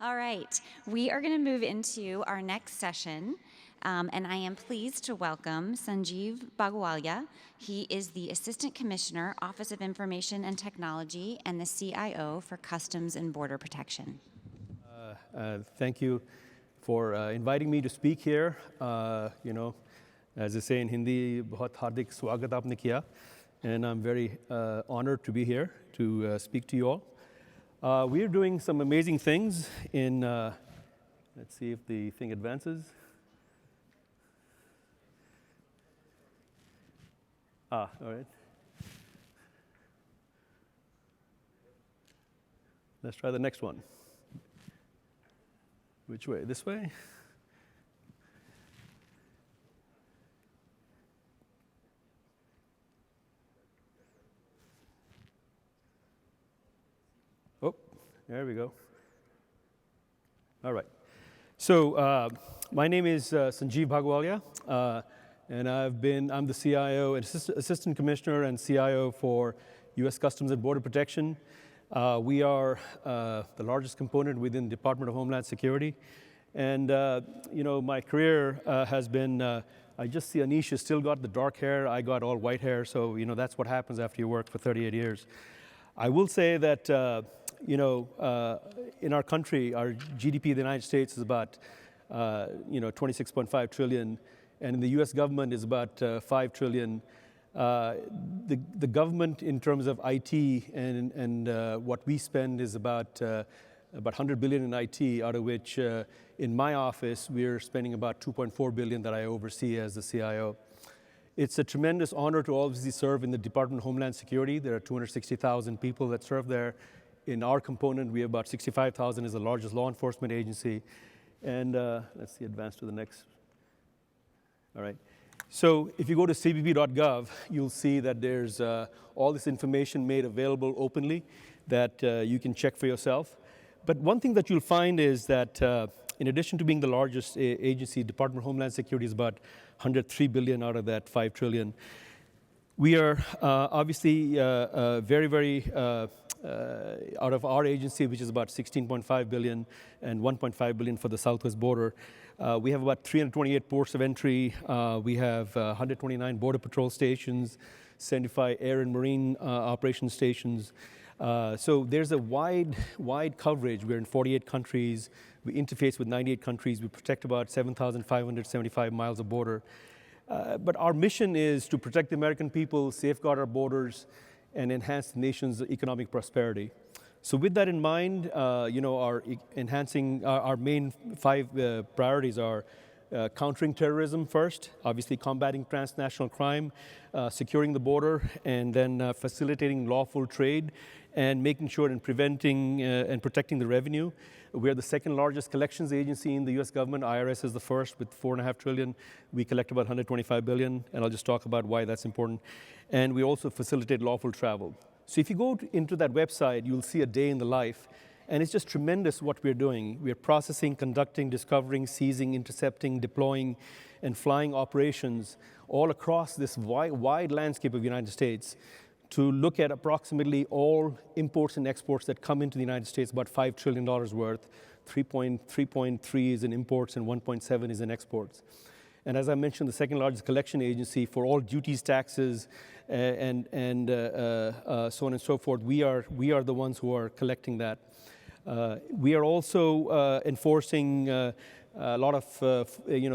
All right, we are going to move into our next session, and I am pleased to welcome Sanjeev Bhagowalia. He is the Assistant Commissioner, Office of Information and Technology, and the CIO for Customs and Border Protection. Thank you for inviting me to speak here. As they say in Hindi, बहुत हार्दिक स्वागत आपने किया, and I'm very honored to be here to speak to you all. We are doing some amazing things in, let's see if the thing advances. All right. Let's try the next one. Which way? This way? Oh, there we go. All right. So my name is Sanjeev Bhagowalia, and I'm the CIO, Assistant Commissioner and CIO for U.S. Customs and Border Protection. We are the largest component within the Department of Homeland Security. And, my career has been, I just see Anish has still got the dark hair. I got all white hair. So, that's what happens after you work for 38 years. I will say that, in our country, our GDP of the United States is about, 26.5 trillion. And in the US government is about 5 trillion. The government in terms of IT and what we spend is about 100 billion in IT, out of which in my office we're spending about 2.4 billion that I oversee as the CIO. It's a tremendous honor to obviously serve in the Department of Homeland Security. There are 260,000 people that serve there. In our component, we have about 65,000 is the largest law enforcement agency. And let's see, advance to the next. All right. So if you go to cbp.gov, you'll see that there's all this information made available openly that you can check for yourself. But one thing that you'll find is that in addition to being the largest agency, Department of Homeland Security is about 103 billion out of that 5 trillion. We are obviously very, very, out of our agency, which is about 16.5 billion and 1.5 billion for the southwest border, we have about 328 ports of entry. We have 129 border patrol stations, 75 air and marine operation stations. So there's a wide coverage. We're in 48 countries. We interface with 98 countries. We protect about 7,575 miles of border. But our mission is to protect the American people, safeguard our borders, and enhance the nation's economic prosperity. So with that in mind, our main 5 priorities are countering terrorism first, obviously combating transnational crime, securing the border, and then facilitating lawful trade, and making sure and preventing and protecting the revenue. We are the second largest collections agency in the US government. IRS is the first with 4.5 trillion. We collect about 125 billion, and I'll just talk about why that's important. And we also facilitate lawful travel. So if you go into that website, you'll see a day in the life, and it's just tremendous what we're doing. We're processing, conducting, discovering, seizing, intercepting, deploying, and flying operations all across this wide landscape of the United States to look at approximately all imports and exports that come into the United States, about $5 trillion worth. 3.3 is in imports and 1.7 is in exports. And as I mentioned, the second largest collection agency for all duties, taxes, and so on and so forth. We are the ones who are collecting that. We are also enforcing a lot of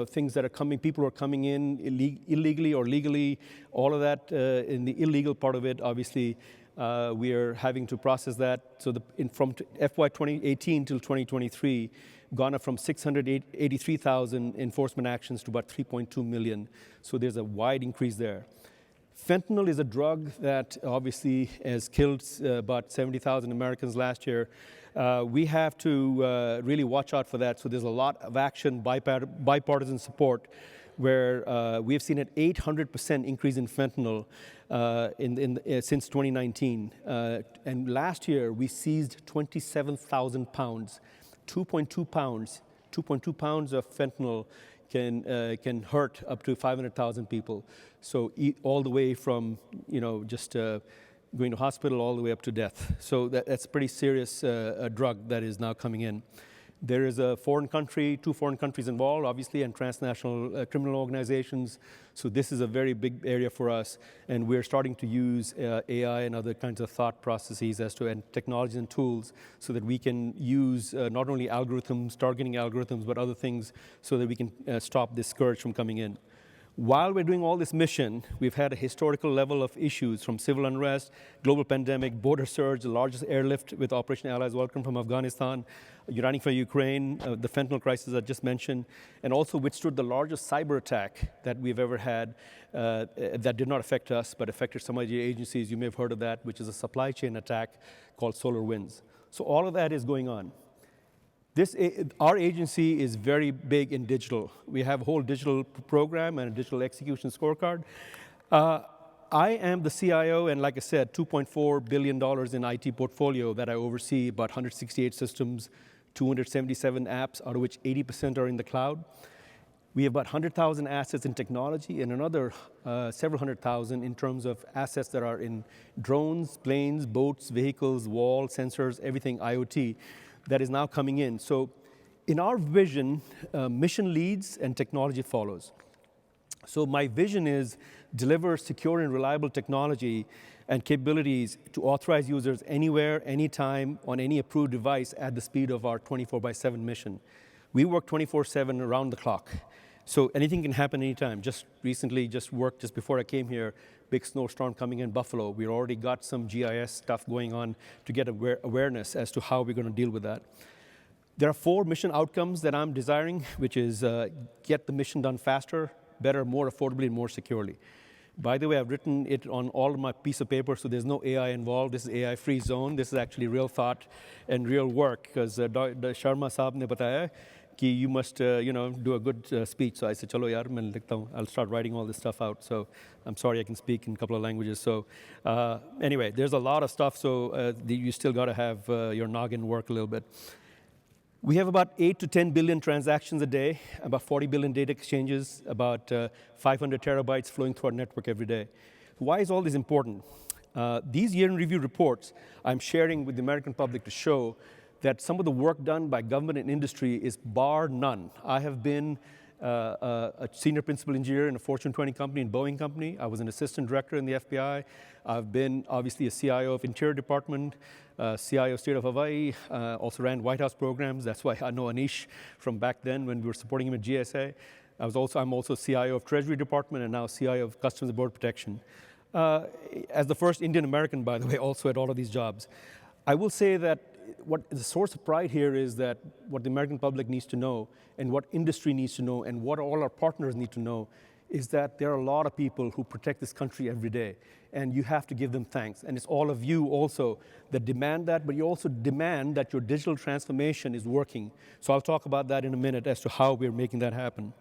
things that are coming. People are coming in illegally or legally. All of that in the illegal part of it, obviously, we are having to process that. So from FY 2018 till 2023. Gone up from 683,000 enforcement actions to about 3.2 million. So there's a wide increase there. Fentanyl is a drug that obviously has killed about 70,000 Americans last year. We have to really watch out for that. So there's a lot of action, bipartisan support, where we have seen an 800% increase in fentanyl since 2019. And last year, we seized 27,000 pounds. 2.2 pounds of fentanyl can hurt up to 500,000 people. So all the way from just going to hospital all the way up to death. So that's a pretty serious drug that is now coming in. There is a foreign country, 2 foreign countries involved, obviously, and transnational criminal organizations. So this is a very big area for us, and we're starting to use AI and other kinds of thought processes and technologies and tools so that we can use not only algorithms, targeting algorithms, but other things so that we can stop this scourge from coming in. While we're doing all this mission, we've had a historical level of issues from civil unrest, global pandemic, border surge, the largest airlift with Operation Allies Welcome from Afghanistan, uniting for Ukraine, the fentanyl crisis I just mentioned, and also withstood the largest cyber attack that we've ever had that did not affect us, but affected some of the agencies. You may have heard of that, which is a supply chain attack called SolarWinds. So all of that is going on. Our agency is very big in digital. We have a whole digital program and a digital execution scorecard. I am the CIO, and like I said, $2.4 billion in IT portfolio that I oversee, about 168 systems, 277 apps, out of which 80% are in the cloud. We have about 100,000 assets in technology and another several hundred thousand in terms of assets that are in drones, planes, boats, vehicles, walls, sensors, everything IoT. That is now coming in. So in our vision, mission leads and technology follows. So my vision is deliver secure and reliable technology and capabilities to authorize users anywhere, anytime, on any approved device at the speed of our 24/7 mission. We work 24/7 around the clock. So anything can happen anytime. Just before I came here, big snowstorm coming in Buffalo. We already got some GIS stuff going on to get awareness as to how we're going to deal with that. There are 4 mission outcomes that I'm desiring, which is get the mission done faster, better, more affordably, and more securely. By the way, I've written it on all of my piece of paper, so there's no AI involved. This is AI-free zone. This is actually real thought and real work, because Sharma Saab ne bataya कि you must, do a good speech. So I said, chalo yaar, main likhta hu. I'll start writing all this stuff out. So I'm sorry I can speak in a couple of languages. So anyway, there's a lot of stuff. So you still got to have your noggin work a little bit. We have about 8 to 10 billion transactions a day, about 40 billion data exchanges, about 500 terabytes flowing through our network every day. Why is all this important? These year in review reports I'm sharing with the American public to show that some of the work done by government and industry is bar none. I have been a senior principal engineer in a Fortune 20 company, in Boeing company. I was an assistant director in the FBI. I've been obviously a CIO of Interior Department, CIO of State of Hawaii, also ran White House programs. That's why I know Anish from back then when we were supporting him at GSA. I'm also CIO of Treasury Department and now CIO of Customs and Border Protection. As the first Indian American, by the way, also at all of these jobs. I will say that what the source of pride here is that what the American public needs to know and what industry needs to know and what all our partners need to know is that there are a lot of people who protect this country every day, and you have to give them thanks. And it's all of you also that demand that, but you also demand that your digital transformation is working. So I'll talk about that in a minute as to how we're making that happen.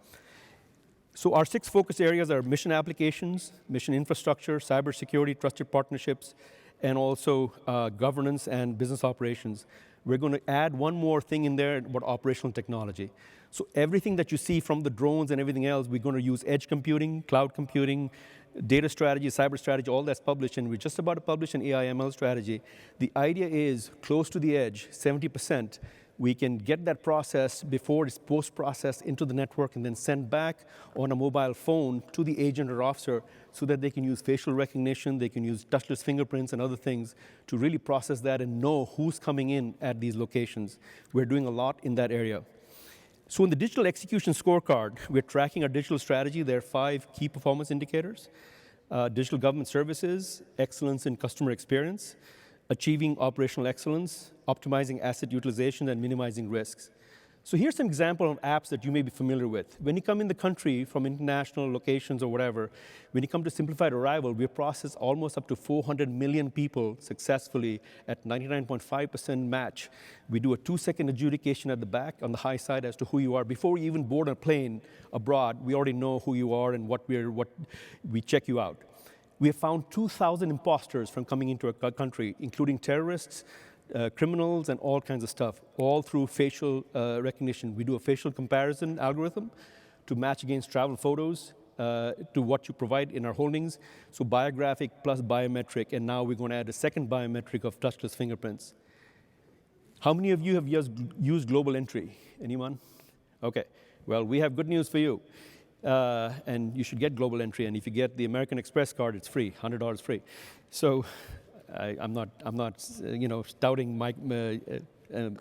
So our 6 focus areas are mission applications, mission infrastructure, cybersecurity, trusted partnerships, and also governance and business operations. We're going to add one more thing in there about operational technology. So everything that you see from the drones and everything else, we're going to use edge computing, cloud computing, data strategy, cyber strategy, all that's published, and we're just about to publish an AI/ML strategy. The idea is close to the edge, 70%, we can get that process before it's post-processed into the network and then send back on a mobile phone to the agent or officer so that they can use facial recognition, they can use touchless fingerprints and other things to really process that and know who's coming in at these locations. We're doing a lot in that area. So in the digital execution scorecard, we're tracking our digital strategy. There are 5 key performance indicators: digital government services, excellence in customer experience, achieving operational excellence, optimizing asset utilization, and minimizing risks. So here's some example of apps that you may be familiar with. When you come in the country from international locations or whatever, when you come to simplified arrival, we process almost up to 400 million people successfully at 99.5% match. We do a 2-second adjudication at the back on the high side as to who you are. Before you even board a plane abroad, we already know who you are and what we check you out. We have found 2,000 imposters from coming into our country, including terrorists, criminals, and all kinds of stuff, all through facial recognition. We do a facial comparison algorithm to match against travel photos to what you provide in our holdings. So biographic plus biometric, and now we're going to add a second biometric of touchless fingerprints. How many of you have used global entry? Anyone? Okay. Well, we have good news for you. And you should get global entry. And if you get the American Express card, it's free, $100 free. So I'm not doubting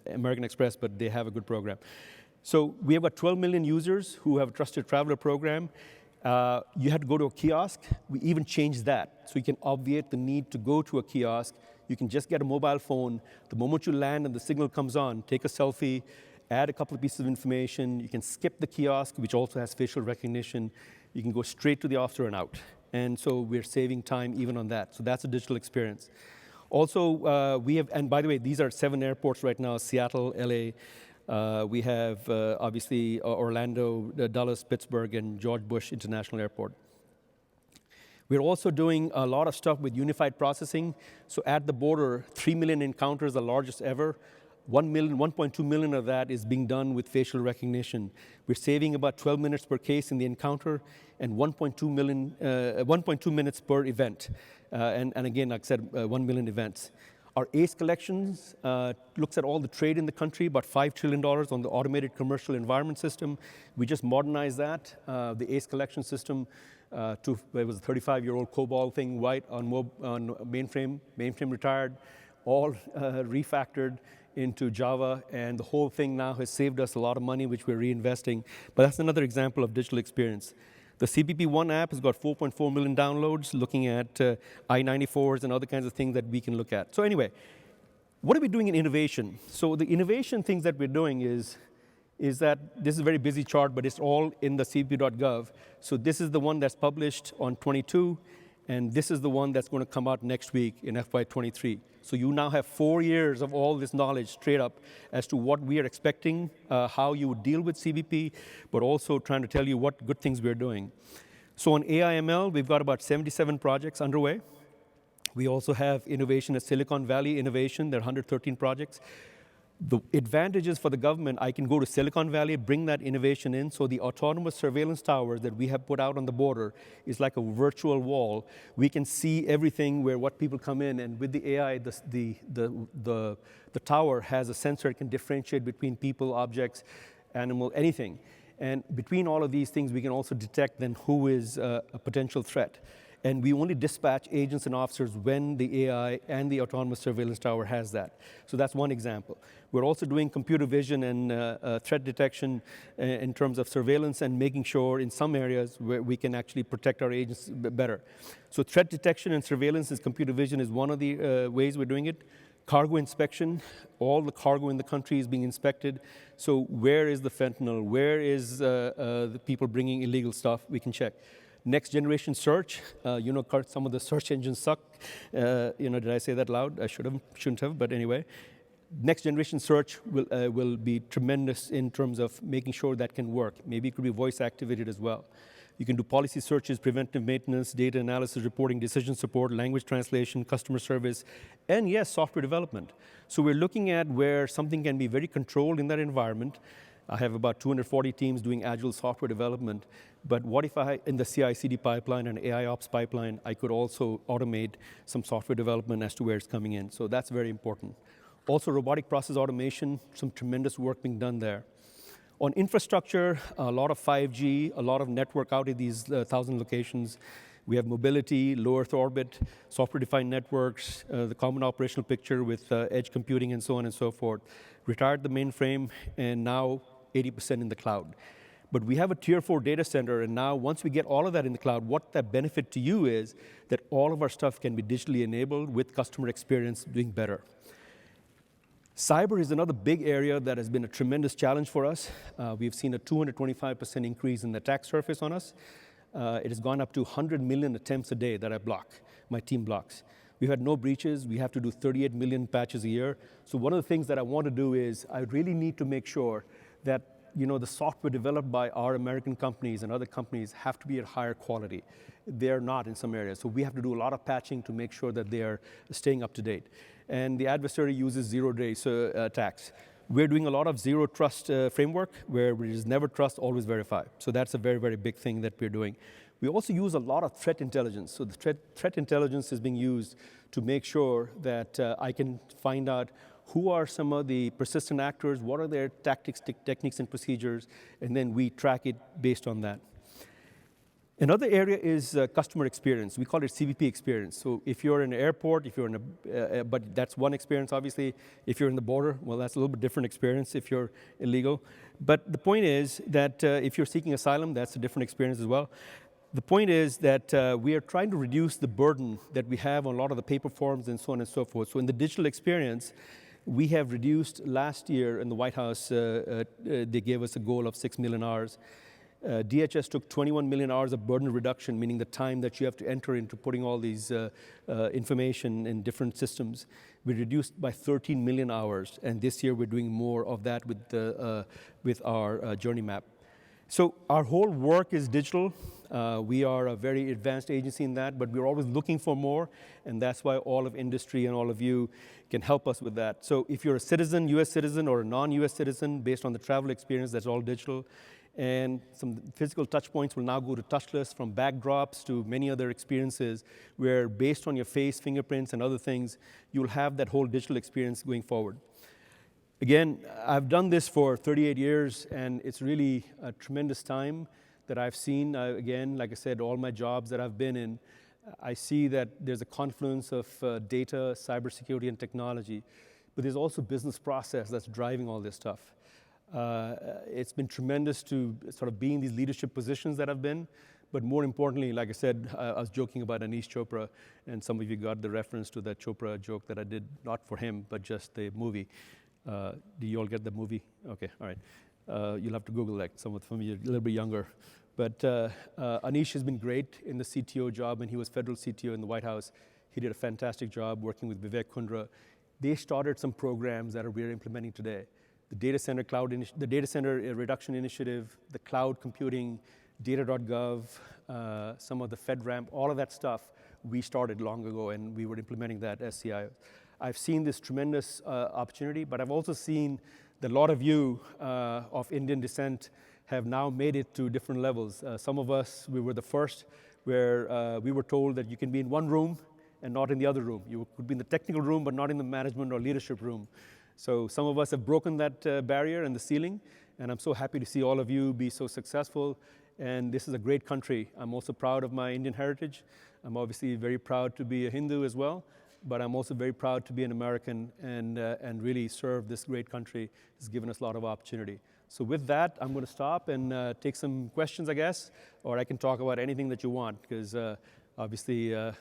American Express, but they have a good program. So we have got 12 million users who have a Trusted Traveler program. You had to go to a kiosk. We even changed that. So you can obviate the need to go to a kiosk. You can just get a mobile phone. The moment you land and the signal comes on, take a selfie, add a couple of pieces of information. You can skip the kiosk, which also has facial recognition. You can go straight to the officer and out. And so we're saving time even on that. So that's a digital experience. Also, we have, and by the way, these are 7 airports right now: Seattle, LA. We have, obviously, Orlando, Dulles, Pittsburgh, and George Bush International Airport. We're also doing a lot of stuff with unified processing. So at the border, 3 million encounters, the largest ever. 1.2 million of that is being done with facial recognition. We're saving about 12 minutes per case in the encounter and 1.2 minutes per event. And again, like I said, 1 million events. Our ACE collections looks at all the trade in the country, about $5 trillion on the automated commercial environment system. We just modernized that, the ACE collection system, it was a 35-year-old COBOL thing, white on mainframe retired, all refactored into Java, and the whole thing now has saved us a lot of money, which we're reinvesting. But that's another example of digital experience. The CBP One app has got 4.4 million downloads, looking at I-94s and other kinds of things that we can look at. So anyway, what are we doing in innovation? So the innovation things that we're doing is that this is a very busy chart, but it's all in the cbp.gov. So this is the one that's published on 22, and this is the one that's going to come out next week in FY23. So you now have 4 years of all this knowledge straight up as to what we are expecting, how you would deal with CBP, but also trying to tell you what good things we're doing. So on AI/ML, we've got about 77 projects underway. We also have innovation at Silicon Valley Innovation. There are 113 projects. The advantages for the government, I can go to Silicon Valley, bring that innovation in. So the autonomous surveillance towers that we have put out on the border is like a virtual wall. We can see everything where what people come in, and with the AI, the tower has a sensor. It can differentiate between people, objects, animal, anything. And between all of these things, we can also detect then who is a potential threat. And we only dispatch agents and officers when the AI and the autonomous surveillance tower has that. So that's one example. We're also doing computer vision and threat detection in terms of surveillance and making sure in some areas where we can actually protect our agents better. So threat detection and surveillance is computer vision is one of the ways we're doing it. Cargo inspection, all the cargo in the country is being inspected. So where is the fentanyl? Where is the people bringing illegal stuff? We can check. Next generation search, some of the search engines suck. Did I say that loud? I shouldn't have, but anyway. Next generation search will be tremendous in terms of making sure that can work. Maybe it could be voice activated as well. You can do policy searches, preventive maintenance, data analysis, reporting, decision support, language translation, customer service, and yes, software development. So we're looking at where something can be very controlled in that environment. I have about 240 teams doing agile software development. But what if in the CI/CD pipeline and AIOps pipeline, I could also automate some software development as to where it's coming in? So that's very important. Also, robotic process automation, some tremendous work being done there. On infrastructure, a lot of 5G, a lot of network out at these 1,000 locations. We have mobility, low Earth orbit, software-defined networks, the common operational picture with edge computing and so on and so forth. Retired the mainframe, and now 80% in the cloud. But we have a tier 4 data center, and now once we get all of that in the cloud, what that benefit to you is that all of our stuff can be digitally enabled with customer experience doing better. Cyber is another big area that has been a tremendous challenge for us. We've seen a 225% increase in the attack surface on us. It has gone up to 100 million attempts a day that I block, my team blocks. We've had no breaches. We have to do 38 million patches a year. So one of the things that I want to do is I really need to make sure that the software developed by our American companies and other companies have to be at higher quality. They're not in some areas. So we have to do a lot of patching to make sure that they are staying up to date. And the adversary uses zero-day attacks. We're doing a lot of zero trust framework where it is never trust, always verify. So that's a very, very big thing that we're doing. We also use a lot of threat intelligence. So the threat intelligence is being used to make sure that I can find out who are some of the persistent actors, what are their tactics, techniques, and procedures, and then we track it based on that. Another area is customer experience. We call it CBP experience. So if you're in an airport, if you're in but that's one experience, obviously. If you're in the border, well, that's a little bit different experience if you're illegal. But the point is that if you're seeking asylum, that's a different experience as well. The point is that we are trying to reduce the burden that we have on a lot of the paper forms and so on and so forth. So in the digital experience, we have reduced last year in the White House, they gave us a goal of 6 million hours. DHS took 21 million hours of burden reduction, meaning the time that you have to enter into putting all these information in different systems. We reduced by 13 million hours, and this year we're doing more of that with our journey map. So our whole work is digital. We are a very advanced agency in that, but we're always looking for more, and that's why all of industry and all of you can help us with that. So if you're a citizen, US citizen, or a non-US citizen, based on the travel experience, that's all digital. And some physical touch points will now go to touchless, from backdrops to many other experiences, where based on your face, fingerprints, and other things, you'll have that whole digital experience going forward. Again, I've done this for 38 years, and it's really a tremendous time that I've seen. Again, like I said, all my jobs that I've been in, I see that there's a confluence of data, cybersecurity, and technology, but there's also business process that's driving all this stuff. It's been tremendous to sort of be in these leadership positions that I've been, but more importantly, like I said, I was joking about Anish Chopra, and some of you got the reference to that Chopra joke that I did, not for him, but just the movie. Do you all get the movie? Okay, all right. You'll have to Google that, some of you are a little bit younger. But Anish has been great in the CTO job, and he was federal CTO in the White House. He did a fantastic job working with Vivek Kundra. They started some programs that we're implementing today. The data center the data center reduction initiative, the cloud computing, data.gov, some of the FedRAMP, all of that stuff we started long ago, and we were implementing that as CIO. I've seen this tremendous opportunity, but I've also seen that a lot of you of Indian descent have now made it to different levels. Some of us, we were the first where we were told that you can be in one room and not in the other room. You could be in the technical room, but not in the management or leadership room. So some of us have broken that barrier and the ceiling, and I'm so happy to see all of you be so successful. And this is a great country. I'm also proud of my Indian heritage. I'm obviously very proud to be a Hindu as well, but I'm also very proud to be an American and really serve this great country. It's given us a lot of opportunity. So with that, I'm going to stop and take some questions, I guess, or I can talk about anything that you want, because obviously, I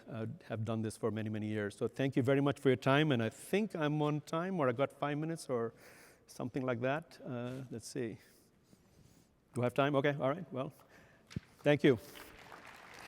have done this for many, many years. So thank you very much for your time, and I think I'm on time, or I got 5 minutes, or something like that. Let's see. Do I have time? Okay, all right, well, thank you.